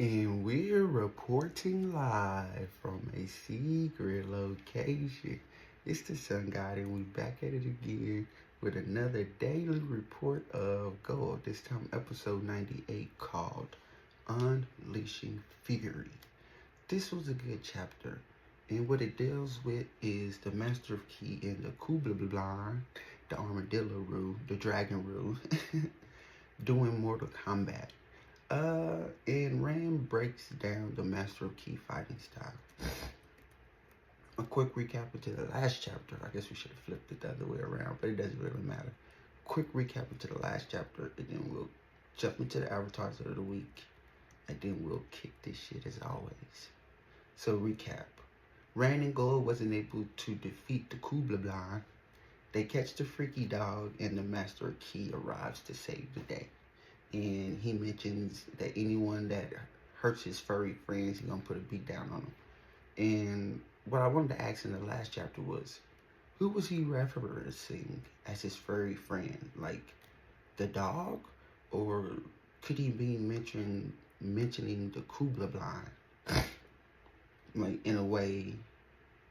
And we're reporting live from a secret location. It's the Sungod, and we back at it again with another daily report of gold. This time episode 98 called Unleashing Fury. This was a good chapter, and what it deals with is the Master of Key and the Kuubalon, the Armadillo rule, the Dragon rule, doing Mortal Kombat. And Ram breaks down the Master of Key fighting style. A quick recap into the last chapter. I guess we should have flipped it the other way around, but it doesn't really matter. Quick recap into the last chapter, and then we'll jump into the advertiser of the week, and then we'll kick this shit as always. So recap. Ran and Gold wasn't able to defeat the Kuubalon. They catch the freaky dog, and the Master of Key arrives to save the day. And he mentions that anyone that hurts his furry friends, he's gonna put a beat down on them. And what I wanted to ask in the last chapter was, who was he referencing as his furry friend? Like the dog, or could he be mentioning the Kuubalon? Like in a way,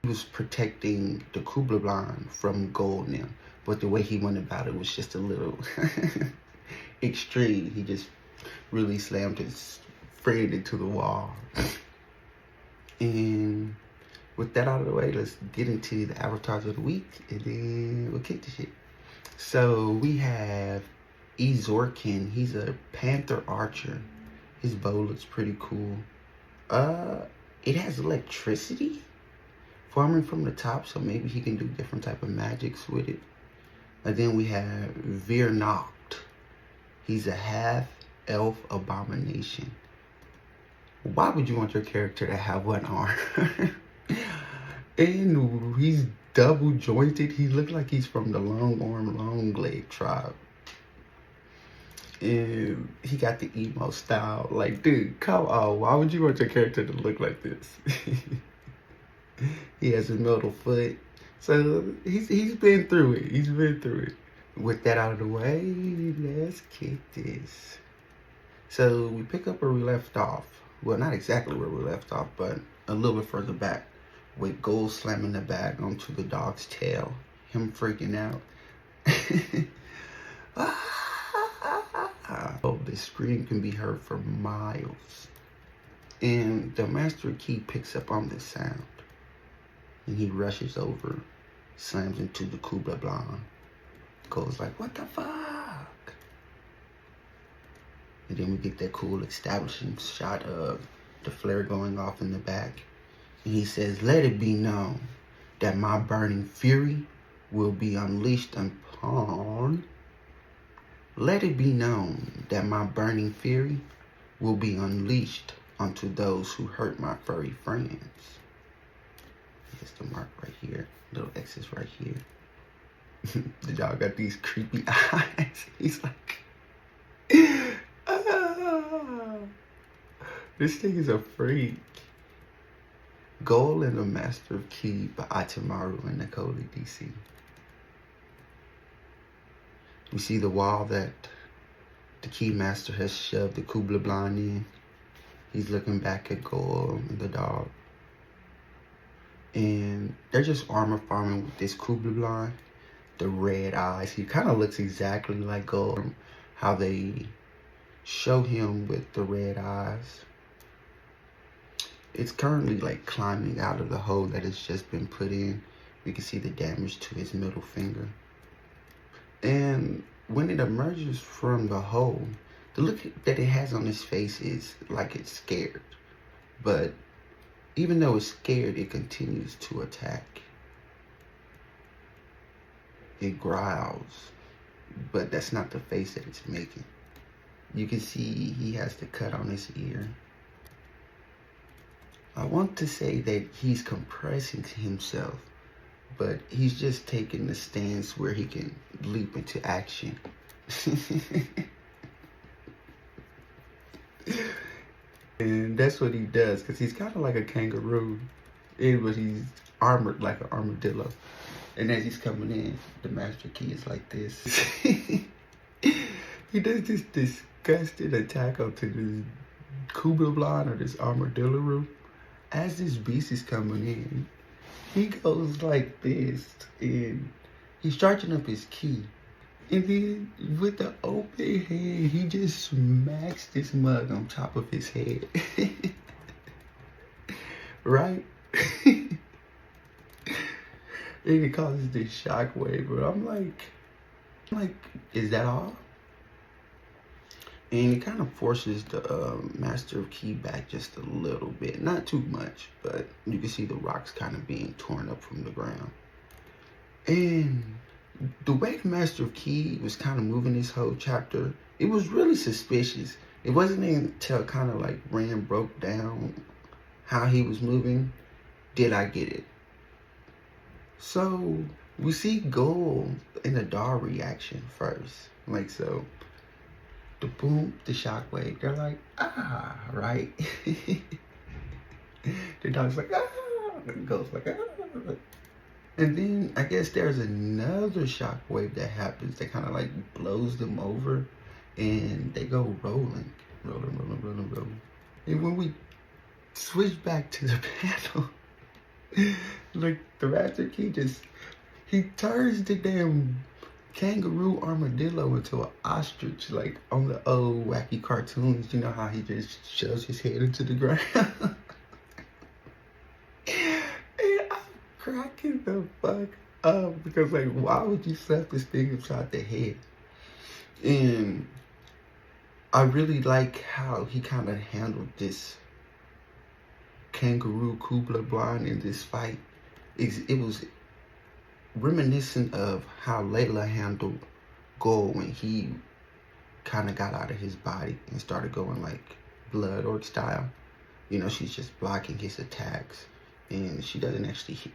he was protecting the Kuubalon from Gold now, but the way he went about it was just a little extreme. He just really slammed his friend into the wall. And with that out of the way, let's get into the advertiser of the week, and then we'll kick the shit. So we have Ezorkin. He's a panther archer. His bow looks pretty cool. It has electricity farming from the top, so maybe he can do different type of magics with it. And then we have Virnocht. He's a half-elf abomination. Why would you want your character to have one arm? And he's double jointed. He looked like he's from the long arm, long leg tribe. And he got the emo style. Like, dude, come on. Why would you want your character to look like this? He has a metal foot. So he's been through it. He's been through it. With that out of the way, let's kick this. So we pick up where we left off. Well, not exactly where we left off, but a little bit further back, with Gold slamming the bag onto the dog's tail. Him freaking out. Oh, the scream can be heard for miles. And the Master Key picks up on this sound. And he rushes over, slams into the Kuubalon. Goes like, what the fuck? And then we get that cool establishing shot of the flare going off in the back. And he says, let it be known that my burning fury will be unleashed upon. Let it be known that my burning fury will be unleashed onto those who hurt my furry friends. Here's the mark right here. Little X's right here. The dog got these creepy eyes. He's like, this thing is a freak. Gold and the Master of Key by Atimaru and Nicole DC. We see the wall that the Key Master has shoved the Kuubalon in. He's looking back at Gold and the dog. And they're just armor farming with this Kuubalon. The red eyes. He kind of looks exactly like Gold. How they show him with the red eyes. It's currently like climbing out of the hole that has just been put in. We can see the damage to his middle finger. And when it emerges from the hole, the look that it has on his face is like it's scared. But even though it's scared, it continues to attack. It growls, but that's not the face that it's making. You can see he has the cut on his ear. I want to say that he's compressing himself, but he's just taking the stance where he can leap into action. And that's what he does, because he's kind of like a kangaroo, but he's armored like an armadillo. And as he's coming in, the Master Key is like this. He does this disgusting attack onto this Kuubalon, or this armadillo, as this beast is coming in, he goes like this, and he's charging up his ki. And then with the open hand, he just smacks this mug on top of his head. Right? And it causes this shockwave. But I'm like, is that all? And it kind of forces the Master of Ki back just a little bit. Not too much, but you can see the rocks kind of being torn up from the ground. And the way the Master of Ki was kind of moving this whole chapter, it was really suspicious. It wasn't until kind of like Rand broke down how he was moving, did I get it. So we see Gold in the Dar reaction first. Like so, the boom, the shockwave, they're like, ah, right? The dog's like, ah, the Gold's like, ah. And then I guess there's another shockwave that happens that kind of like blows them over, and they go rolling. And when we switch back to the panel, like the Master Ki he turns the damn kangaroo armadillo into an ostrich, like on the old wacky cartoons. You know how he just shoves his head into the ground? Cracking the fuck up because, like, why would you slap this thing upside the head? And I really like how he kind of handled this kangaroo Kuubalon in this fight. It was reminiscent of how Layla handled Gold when he kind of got out of his body and started going like blood orc style. You know, she's just blocking his attacks, and she doesn't actually hit.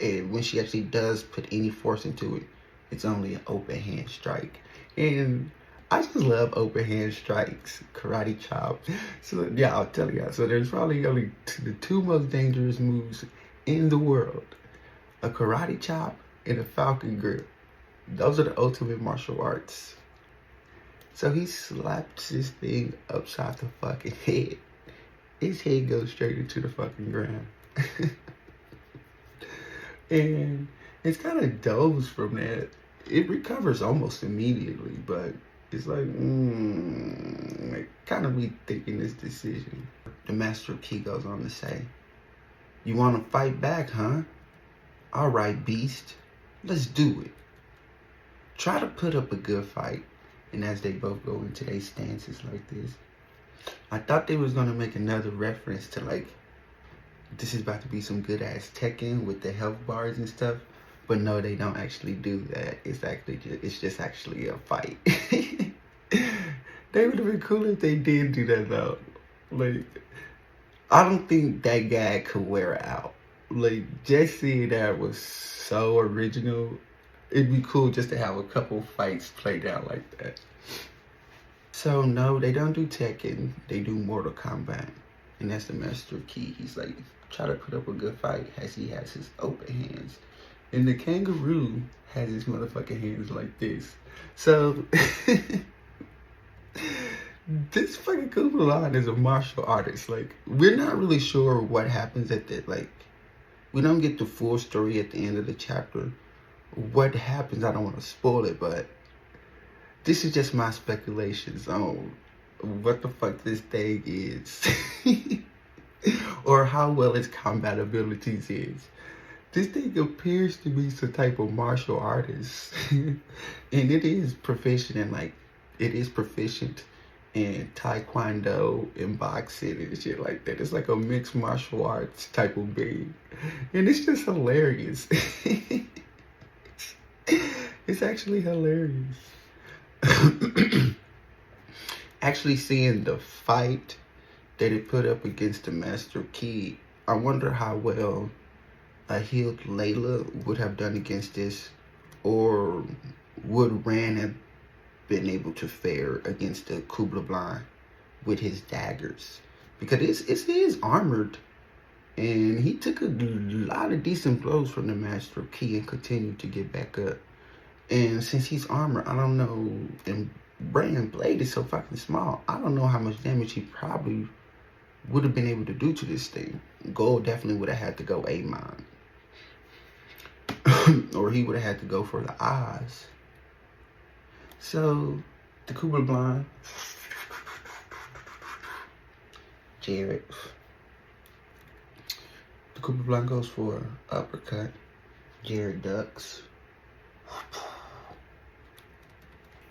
And when she actually does put any force into it, it's only an open hand strike. And I just love open hand strikes, karate chop. So yeah, I'll tell you. So there's probably only the two most dangerous moves in the world: a karate chop and a falcon grip. Those are the ultimate martial arts. So he slaps this thing upside the fucking head. His head goes straight into the fucking ground. And it's kind of dozed from that. It recovers almost immediately, but it's like, kind of rethinking this decision. The Master of Ki goes on to say, "You want to fight back, huh? All right, beast. Let's do it. Try to put up a good fight." And as they both go into their stances like this, I thought they was going to make another reference to like, this is about to be some good ass Tekken with the health bars and stuff. But no, they don't actually do that. It's just actually a fight. They would have been cool if they did do that though. Like, I don't think that guy could wear out. Like, just seeing that was so original. It'd be cool just to have a couple fights played out like that. So no, they don't do Tekken. They do Mortal Kombat. And that's the Master of Ki. He's like, try to put up a good fight as he has his open hands. And the kangaroo has his motherfucking hands like this. So, this fucking Kuubalon is a martial artist. Like, we're not really sure what happens at the, like, we don't get the full story at the end of the chapter. What happens, I don't want to spoil it, but this is just my speculations on what the fuck this thing is. Or how well its combat abilities is. This thing appears to be some type of martial artist. And it is proficient in in taekwondo and boxing and shit like that. It's like a mixed martial arts type of being. And it's just hilarious. It's actually hilarious. Actually seeing the fight that it put up against the Master Ki, I wonder how well a healed Layla would have done against this, or would Rand have been able to fare against the Kuubalon with his daggers, because it is armored, and he took a lot of decent blows from the Master Ki and continued to get back up. And since he's armored, I don't know, and Rand's blade is so fucking small, I don't know how much damage he probably would have been able to do to this thing. Gold definitely would have had to go A-mine. Or he would have had to go for the eyes. So, the Kuubalon, Jared, the Kuubalon goes for uppercut. Jared ducks.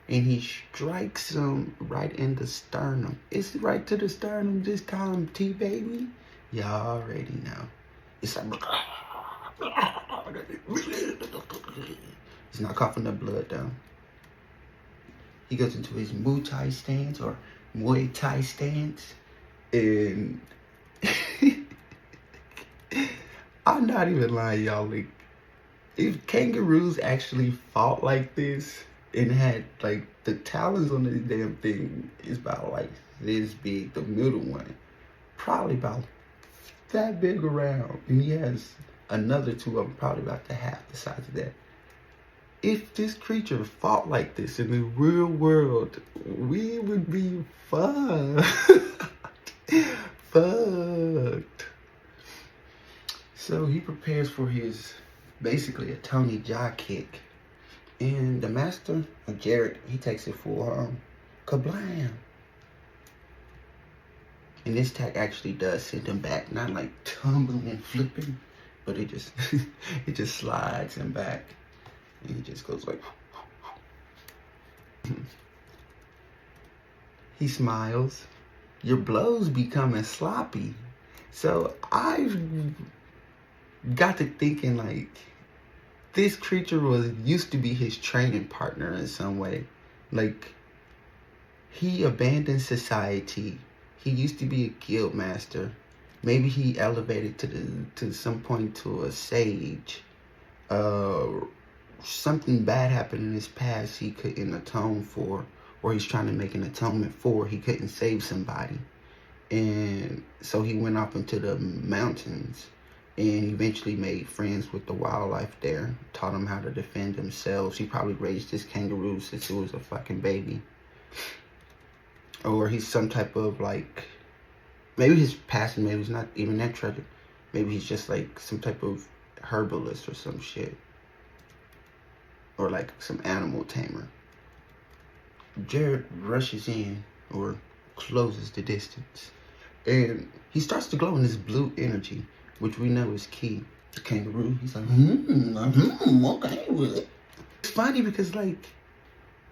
And he strikes him right in the sternum. It's right to the sternum this time, T-baby. Y'all already know. It's like... He's not coughing up blood though. He goes into his Muay Thai stance or Muay Thai stance. And... I'm not even lying, y'all. Like, if kangaroos actually fought like this and had, like, the talons on this damn thing is about, like, this big, the middle one. Probably about that big around. And he has another two of them, probably about the half the size of that. If this creature fought like this in the real world, we would be fucked. Fucked. So he prepares for his, basically a Tony Jaa kick. And the master, Jared, he takes it full on. Kablam! And this attack actually does send him back. Not like tumbling and flipping, but it just, it just slides him back. And he just goes like... He smiles. Your blows becoming sloppy. So I've got to thinking like this creature used to be his training partner in some way. Like he abandoned society. He used to be a guild master. Maybe he elevated to some point to a sage. Something bad happened in his past he couldn't atone for, or he's trying to make an atonement for. He couldn't save somebody. And so he went off into the mountains and eventually made friends with the wildlife there, taught them how to defend themselves. He probably raised this kangaroo since it was a fucking baby. Or he's some type of like, maybe his past, maybe he's not even that tragic. Maybe he's just like some type of herbalist or some shit. Or like some animal tamer. Jared rushes in or closes the distance. And he starts to glow in this blue energy, which we know is key. The kangaroo, he's like, okay with it. It's funny because like,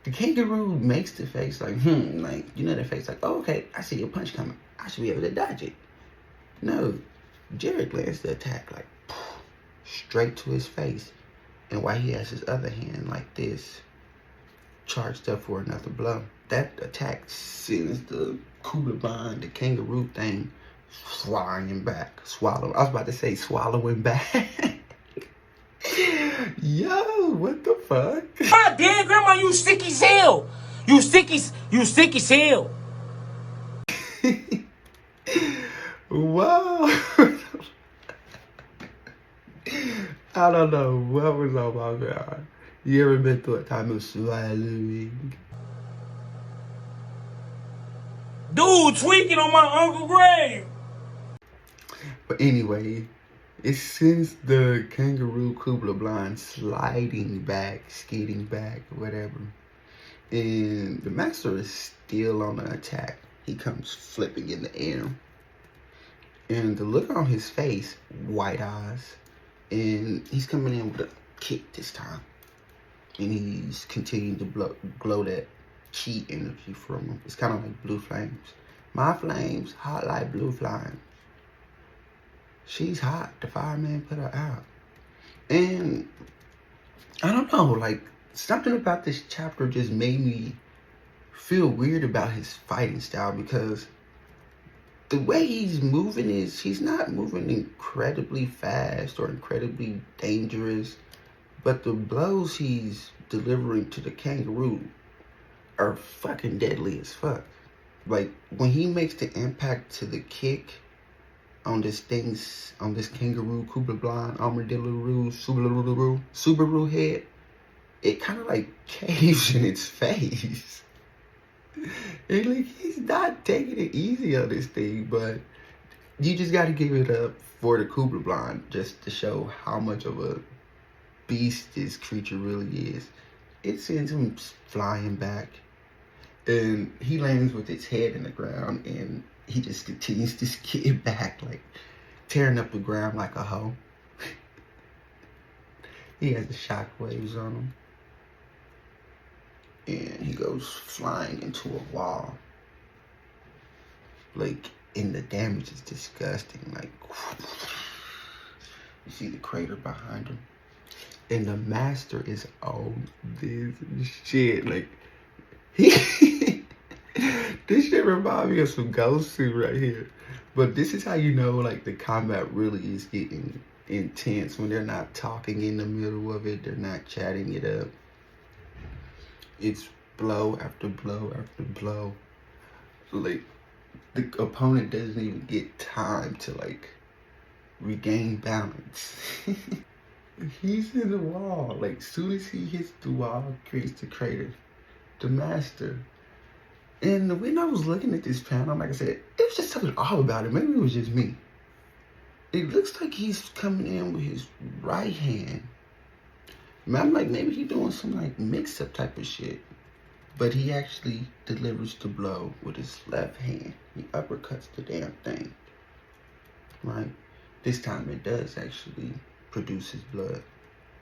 the kangaroo makes the face like, like, you know that face like, oh, okay, I see your punch coming. I should be able to dodge it. No, Jared lands the attack like, straight to his face. And while he has his other hand like this, charged up for another blow. That attack sends the Kuubalon, the kangaroo thing, flying back. I was about to say swallowing back. Yo, what the fuck? God damn, grandma, you sick as hell. You sick as hell. Whoa. I don't know what was on my mind. You ever been through a time of swallowing? Dude, tweaking on my Uncle grave. But anyway, it sends the kangaroo Kuubalon sliding back, skating back, whatever. And the master is still on the attack. He comes flipping in the air. And the look on his face, white eyes. And he's coming in with a kick this time. And he's continuing to glow that chi energy from him. It's kind of like blue flames. My flames, hot like blue flames. She's hot. The fireman put her out. And I don't know, like something about this chapter just made me feel weird about his fighting style, because the way he's moving he's not moving incredibly fast or incredibly dangerous, but the blows he's delivering to the kangaroo are fucking deadly as fuck. Like when he makes the impact to the kick on this kangaroo, Kuubalon, armadillo, Subaru head, it kind of like caves in its face. And like he's not taking it easy on this thing, but you just got to give it up for the Kuubalon just to show how much of a beast this creature really is. It sends him flying back, and he lands with his head in the ground, and he just continues to skid back, like tearing up the ground like a hoe. He has the shock waves on him, and he goes flying into a wall. Like, and the damage is disgusting. Like, you see the crater behind him. And the master is on this shit. Like, he this shit reminds me of some Ghost Suit right here. But this is how you know, like, the combat really is getting intense when they're not talking in the middle of it. They're not chatting it up. It's blow after blow after blow. Like, the opponent doesn't even get time to, like, regain balance. He's in the wall. Like, soon as he hits the wall, creates the crater. The master. And when I was looking at this panel, like I said, it was just something off about it. Maybe it was just me. It looks like he's coming in with his right hand. I'm like, maybe he's doing some, like, mix-up type of shit. But he actually delivers the blow with his left hand. He uppercuts the damn thing. Right? This time it does actually produce his blood.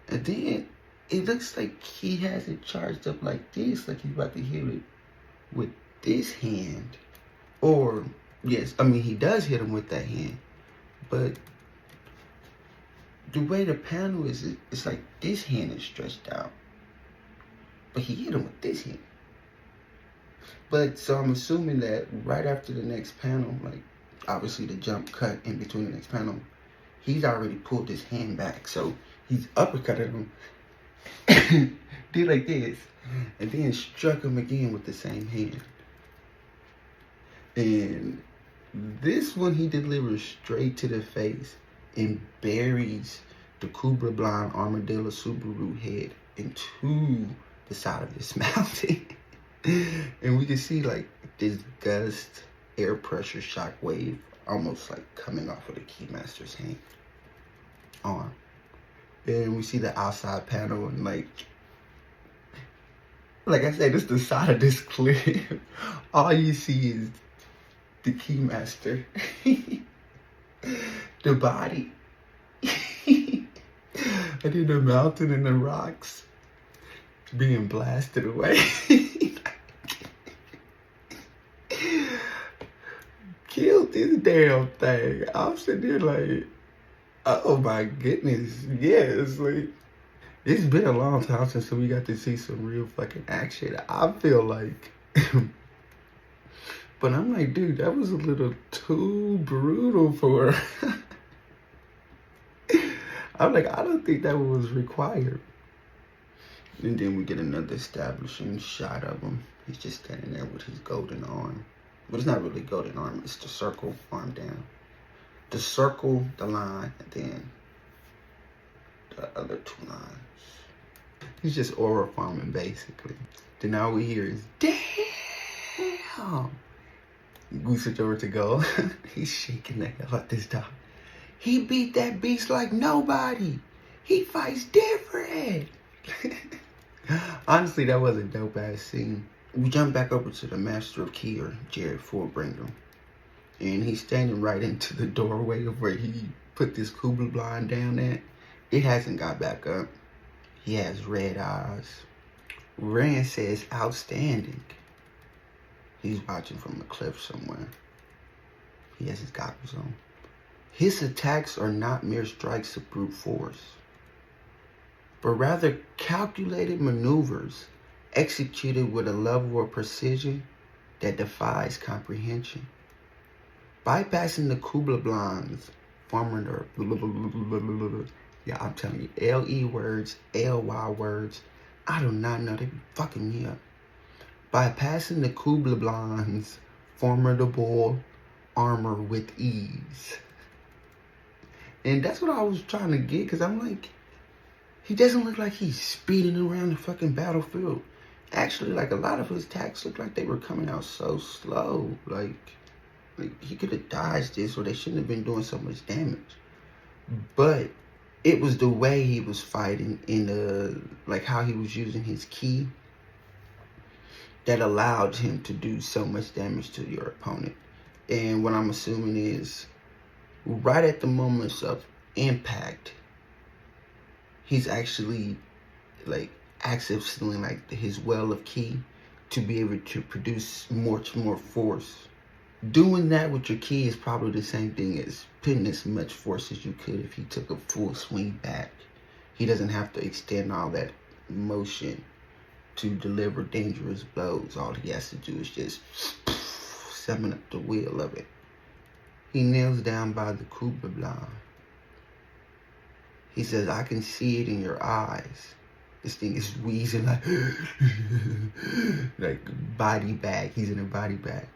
And then it looks like he has it charged up like this, like he's about to hit it with this hand. Or, yes, I mean, he does hit him with that hand. But the way the panel is, it's like this hand is stretched out. But he hit him with this hand. But, so I'm assuming that right after the next panel, like, obviously the jump cut in between the next panel, he's already pulled his hand back. So he's uppercutted him, did like this, and then struck him again with the same hand. And this one he delivers straight to the face and buries the Kuubalon Armadillo Subaru head into the side of this mountain. And we can see, like, this gust air pressure shock wave almost like coming off of the Keymaster's hand arm. And we see the outside panel, and like I said, it's the side of this cliff. All you see is the Keymaster, the body, and then the mountain and the rocks being blasted away. Killed this damn thing. I'm sitting there like, oh my goodness, yes. Like, it's been a long time since we got to see some real fucking action. I feel like, but I'm like, dude, that was a little too brutal for her. I'm like, I don't think that was required. And then we get another establishing shot of him. He's just standing there with his golden arm. But it's not really golden arm, it's the circle arm down. The circle, the line, and then the other two lines. He's just aura farming, basically. Then all we hear is, damn! We switch over to Go. He's shaking the hell out this dog. He beat that beast like nobody. He fights different. Honestly, that was a dope ass scene. We jump back over to the Master of Key, or Jared Forbringer. And he's standing right into the doorway of where he put this Kuubalon down at. It hasn't got back up. He has red eyes. Rand says, outstanding. He's watching from a cliff somewhere. He has his goggles on. His attacks are not mere strikes of brute force, but rather calculated maneuvers executed with a level of precision that defies comprehension. Bypassing the Kuubalon's formidable, yeah, I'm telling you, L-E words, L-Y words, I do not know, they be fucking me up. Bypassing the Kuubalon's formidable armor with ease. And that's what I was trying to get, because I'm like, he doesn't look like he's speeding around the fucking battlefield. Actually, like, a lot of his attacks look like they were coming out so slow. Like, Like, he could have dodged this, or they shouldn't have been doing so much damage. But it was the way he was fighting, in the, like, how he was using his ki, that allowed him to do so much damage to your opponent. And what I'm assuming is, right at the moments of impact, he's actually, like, accessing, like, his well of ki to be able to produce much more force. Doing that with your ki is probably the same thing as putting as much force as you could if he took a full swing back. He doesn't have to extend all that motion to deliver dangerous blows. All he has to do is just summon up the will of it. He kneels down by the Kuubalon. He says, I can see it in your eyes. This thing is wheezing like body bag. He's in a body bag.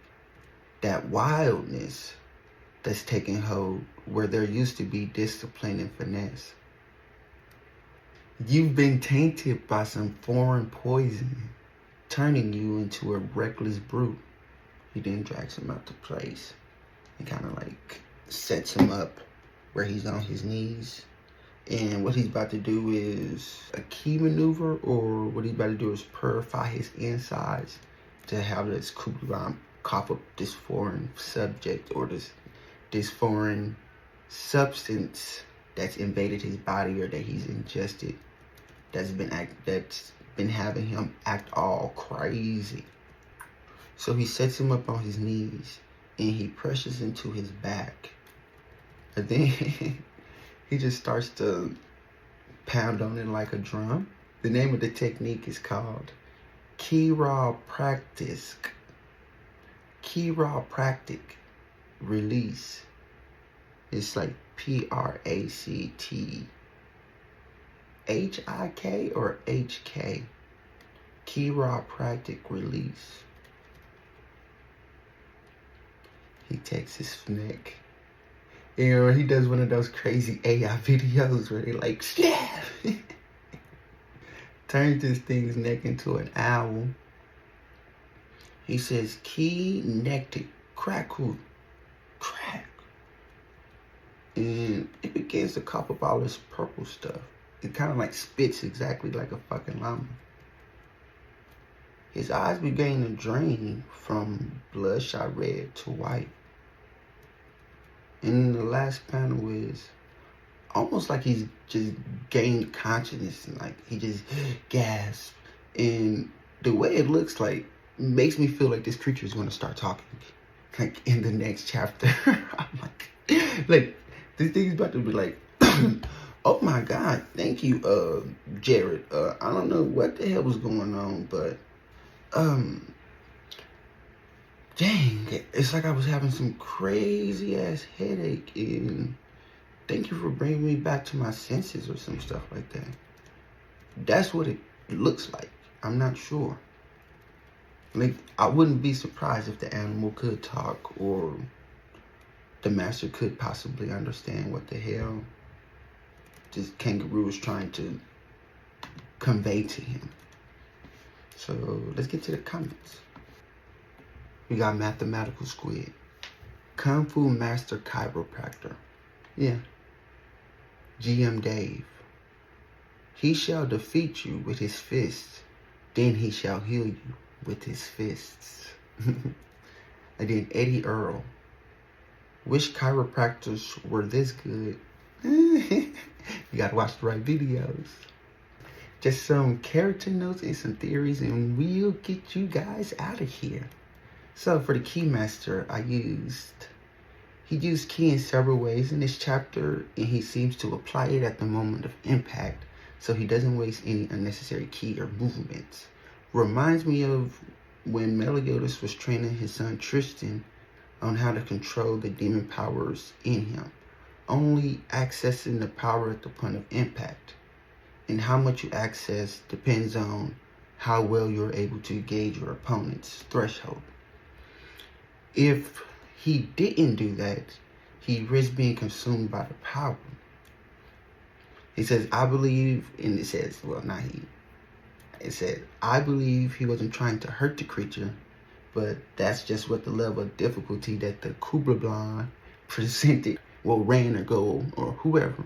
That wildness that's taking hold where there used to be discipline and finesse. You've been tainted by some foreign poison, turning you into a reckless brute. He then drags him out to place and kind of like sets him up where he's on his knees. And what he's about to do is a ki maneuver, or what he's about to do is purify his insides to have this Kuubalon cough up this foreign subject, or this foreign substance that's invaded his body, or that he's ingested, that's been having him act all crazy. So he sets him up on his knees and he presses into his back. And then he just starts to pound on it like a drum. The name of the technique is called chiropractic. Chiropractic release. It's like PRACTHIK or HK. Chiropractic release. He takes his neck. You know, he does one of those crazy AI videos where they like snap. Turns this thing's neck into an owl. He says, Ch.98, crack. And it begins to cough up all this purple stuff. It kind of like spits exactly like a fucking llama. His eyes begin to drain from bloodshot red to white. And the last panel is almost like he's just gained consciousness, and like he just gasped. And the way it looks like makes me feel like this creature is going to start talking, like in the next chapter. I'm like this thing's about to be like, oh my God, thank you, Jared. I don't know what the hell was going on, but dang, it's like I was having some crazy ass headache, and thank you for bringing me back to my senses or some stuff like that. That's what it looks like. I'm not sure. Like, I wouldn't be surprised if the animal could talk, or the master could possibly understand what the hell this kangaroo is trying to convey to him. So let's get to the comments. We got Mathematical Squid. Kung Fu Master Chiropractor. Yeah. GM Dave. He shall defeat you with his fists, then he shall heal you with his fists. And then Eddie Earl. Wish chiropractors were this good. You gotta watch the right videos. Just some character notes and some theories, and we'll get you guys out of here. So for the Keymaster, he used ki in several ways in this chapter, and he seems to apply it at the moment of impact, so he doesn't waste any unnecessary ki or movements. Reminds me of when Meliodas was training his son Tristan on how to control the demon powers in him, only accessing the power at the point of impact. And how much you access depends on how well you're able to gauge your opponent's threshold. If he didn't do that, he risked being consumed by the power. He says, I believe, and it says, well, not he. It said, I believe he wasn't trying to hurt the creature, but that's just what the level of difficulty that the Kuubalon presented, well, ran or go, or whoever,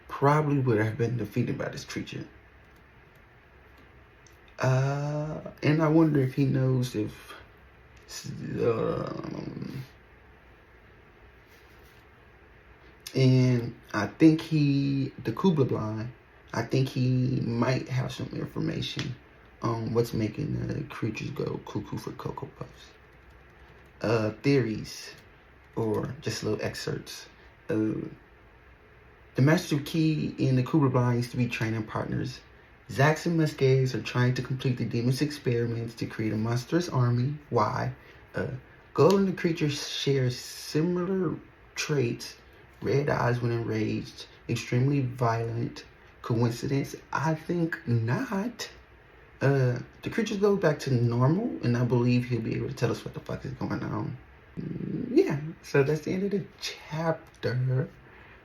probably would have been defeated by this creature. And I wonder if he knows if and I think the Kuubalon, I think he might have some information on what's making the creatures go cuckoo for Cocoa Puffs. Theories, or just little excerpts. The Master Key and the Kuubalon used to be training partners. Zax and Muscads are trying to complete the demon's experiments to create a monstrous army. Why? Gold and the creature share similar traits. Red eyes when enraged. Extremely violent. Coincidence? I think not. The creatures go back to normal, and I believe he'll be able to tell us what the fuck is going on. Yeah, so that's the end of the chapter.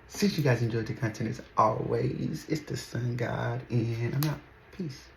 Since you guys enjoyed the content as always, it's the Sun God, and I'm out. Peace.